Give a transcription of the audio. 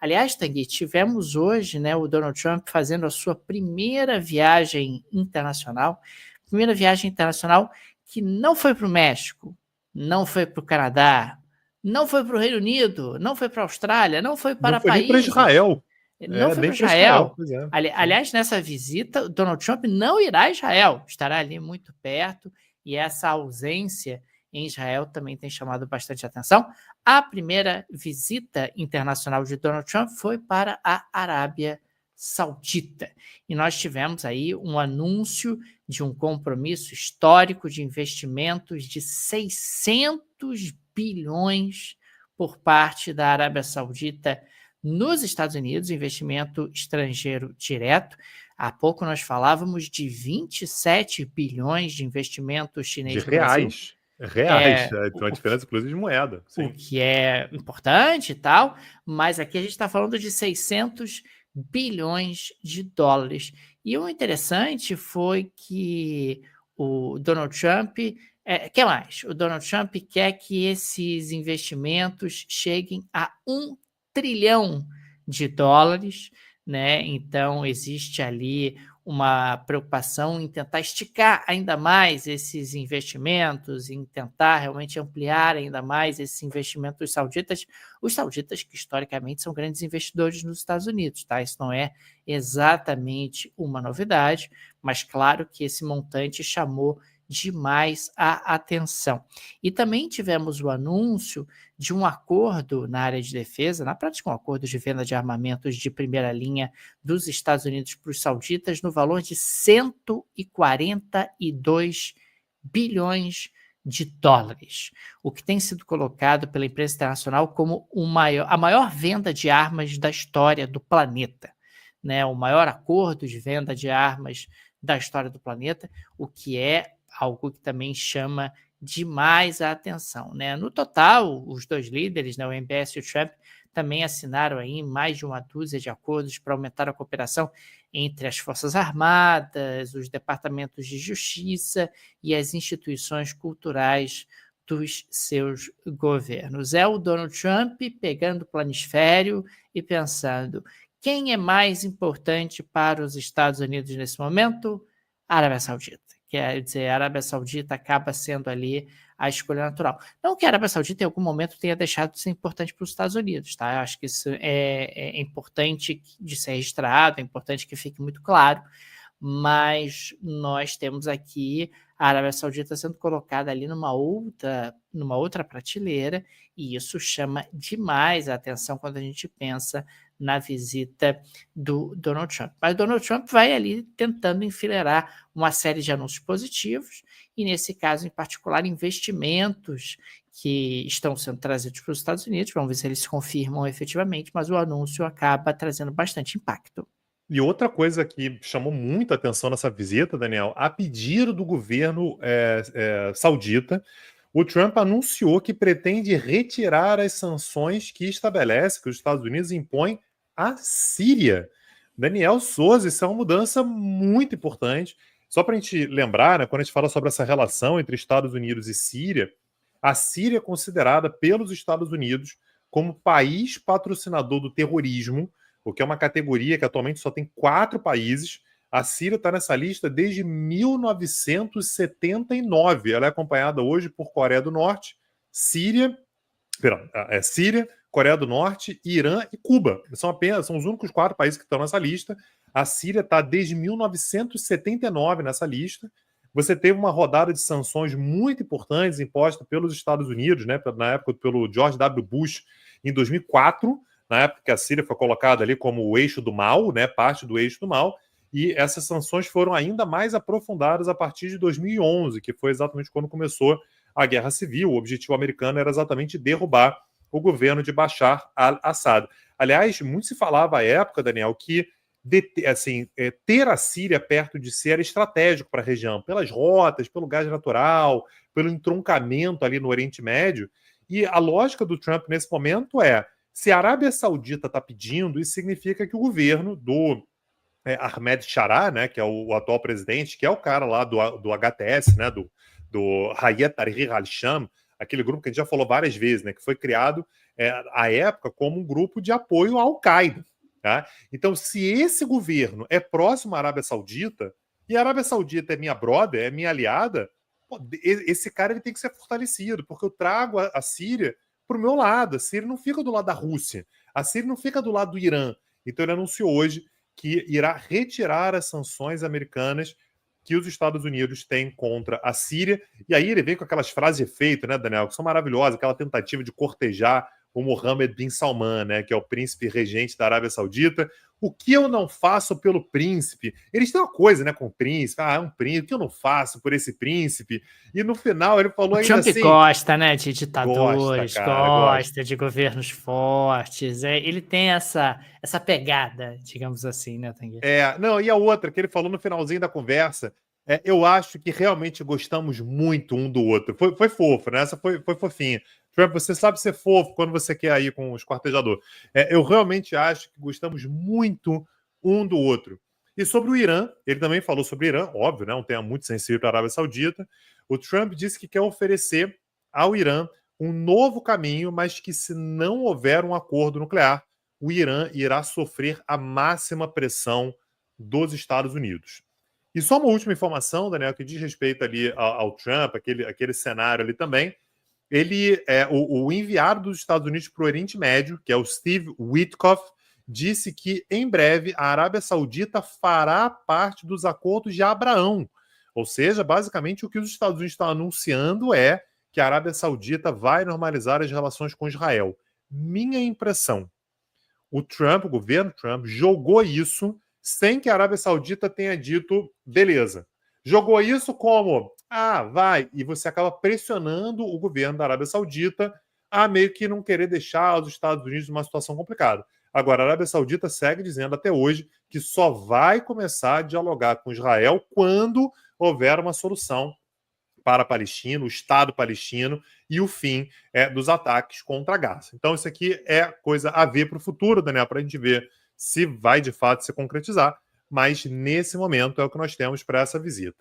Aliás, Tanguy, tivemos hoje, né, o Donald Trump fazendo a sua primeira viagem internacional que não foi para o México, não foi para o Canadá, não foi para o Reino Unido, não foi para a Austrália, não foi Não para foi nem para países, Israel. não foi Nem para para Israel, Israel. pois é. Aliás, nessa visita, o Donald Trump não irá a Israel, estará ali muito perto, e essa ausência em Israel também tem chamado bastante atenção. A primeira visita internacional de Donald Trump foi para a Arábia Saudita. E nós tivemos aí um anúncio de um compromisso histórico de investimentos de 600 bilhões por parte da Arábia Saudita nos Estados Unidos, investimento estrangeiro direto. Há pouco nós falávamos de 27 bilhões de investimento chinês De no Brasil. reais. Então a diferença, inclusive, de moeda. Sim. O que é importante e tal, mas aqui a gente está falando de 600 bilhões de dólares. E o interessante foi que o Donald Trump quer mais. O Donald Trump quer que esses investimentos cheguem a 1 trilhão de dólares, né? Então existe ali uma preocupação em tentar esticar ainda mais esses investimentos, em tentar realmente ampliar ainda mais esses investimentos sauditas, os sauditas que historicamente são grandes investidores nos Estados Unidos, tá? Isso não é exatamente uma novidade, mas claro que esse montante chamou demais a atenção. E também tivemos o anúncio de um acordo na área de defesa, na prática um acordo de venda de armamentos de primeira linha dos Estados Unidos para os sauditas no valor de 142 bilhões de dólares, o que tem sido colocado pela imprensa internacional como a maior venda de armas da história do planeta, né? O maior acordo de venda de armas da história do planeta, o que é algo que também chama demais a atenção, né? No total, os dois líderes, né, o MBS e o Trump, também assinaram aí mais de uma dúzia de acordos para aumentar a cooperação entre as Forças Armadas, os departamentos de justiça e as instituições culturais dos seus governos. É o Donald Trump pegando o planisfério e pensando: quem é mais importante para os Estados Unidos nesse momento? A Arábia Saudita. Quer dizer, a Arábia Saudita acaba sendo ali a escolha natural. Não que a Arábia Saudita em algum momento tenha deixado de ser importante para os Estados Unidos, tá? Eu acho que isso é importante de ser registrado, é importante que fique muito claro, mas nós temos aqui a Arábia Saudita sendo colocada ali numa outra prateleira, e isso chama demais a atenção quando a gente pensa na visita do Donald Trump. Mas o Donald Trump vai ali tentando enfileirar uma série de anúncios positivos, e nesse caso em particular investimentos que estão sendo trazidos para os Estados Unidos. Vamos ver se eles se confirmam efetivamente, mas o anúncio acaba trazendo bastante impacto. E outra coisa que chamou muita atenção nessa visita, Daniel, a pedido do governo saudita, o Trump anunciou que pretende retirar as sanções que estabelece, que os Estados Unidos impõem à Síria. Daniel Souza, isso é uma mudança muito importante. Só para a gente lembrar, né, quando a gente fala sobre essa relação entre Estados Unidos e Síria, a Síria é considerada pelos Estados Unidos como país patrocinador do terrorismo, o que é uma categoria que atualmente só tem 4 países. A Síria está nessa lista desde 1979. Ela é acompanhada hoje por Coreia do Norte, Síria, Coreia do Norte, Irã e Cuba. São os únicos 4 países que estão nessa lista. A Síria está desde 1979 nessa lista. Você teve uma rodada de sanções muito importantes imposta pelos Estados Unidos, né, na época pelo George W. Bush, em 2004, na época que a Síria foi colocada ali como o eixo do mal, né, parte do eixo do mal, e essas sanções foram ainda mais aprofundadas a partir de 2011, que foi exatamente quando começou a Guerra Civil. O objetivo americano era exatamente derrubar o governo de Bashar al-Assad. Aliás, muito se falava à época, Daniel, que ter a Síria perto de si era estratégico para a região, pelas rotas, pelo gás natural, pelo entroncamento ali no Oriente Médio. E a lógica do Trump nesse momento é: se a Arábia Saudita está pedindo, isso significa que o governo do Ahmed Shara, né, que é o atual presidente, que é o cara lá do HTS, né, do Hayat Tahrir al-Sham, aquele grupo que a gente já falou várias vezes, né, que foi criado à época como um grupo de apoio à Al-Qaeda. Tá? Então, se esse governo é próximo à Arábia Saudita, e a Arábia Saudita é minha brother, é minha aliada, esse cara ele tem que ser fortalecido, porque eu trago a Síria para o meu lado. A Síria não fica do lado da Rússia, a Síria não fica do lado do Irã. Então ele anunciou hoje que irá retirar as sanções americanas que os Estados Unidos têm contra a Síria. E aí ele vem com aquelas frases de efeito, né, Daniel, que são maravilhosas, aquela tentativa de cortejar o Mohammed bin Salman, né, que é o príncipe regente da Arábia Saudita. O que eu não faço pelo príncipe? Eles têm uma coisa, né, com o príncipe. Ah, é um príncipe. O que eu não faço por esse príncipe? E no final ele falou ainda Trump assim... gosta, né, de Gosta, ditadores, cara, gosta. gosta de governos fortes. Ele tem essa pegada, digamos assim, né, Tanguy? Não, e a outra, que ele falou no finalzinho da conversa, eu acho que realmente gostamos muito um do outro. Foi fofo, né? Essa foi fofinha. Trump, você sabe ser fofo quando você quer ir com os quartejadores. Eu realmente acho que gostamos muito um do outro. E sobre o Irã, ele também falou sobre o Irã, óbvio, né? Um tema muito sensível para a Arábia Saudita. O Trump disse que quer oferecer ao Irã um novo caminho, mas que se não houver um acordo nuclear, o Irã irá sofrer a máxima pressão dos Estados Unidos. E só uma última informação, Daniel, que diz respeito ali ao Trump, aquele cenário ali também. Ele o enviado dos Estados Unidos para o Oriente Médio, que é o Steve Witkoff, disse que em breve a Arábia Saudita fará parte dos acordos de Abraão. Ou seja, basicamente o que os Estados Unidos estão anunciando é que a Arábia Saudita vai normalizar as relações com Israel. Minha impressão, o governo Trump, jogou isso sem que a Arábia Saudita tenha dito beleza. Jogou isso como, vai, e você acaba pressionando o governo da Arábia Saudita a meio que não querer deixar os Estados Unidos numa situação complicada. Agora, a Arábia Saudita segue dizendo até hoje que só vai começar a dialogar com Israel quando houver uma solução para a Palestina, o Estado palestino e o fim dos ataques contra Gaza. Então, isso aqui é coisa a ver para o futuro, Daniel, para a gente ver se vai de fato se concretizar, mas nesse momento é o que nós temos para essa visita.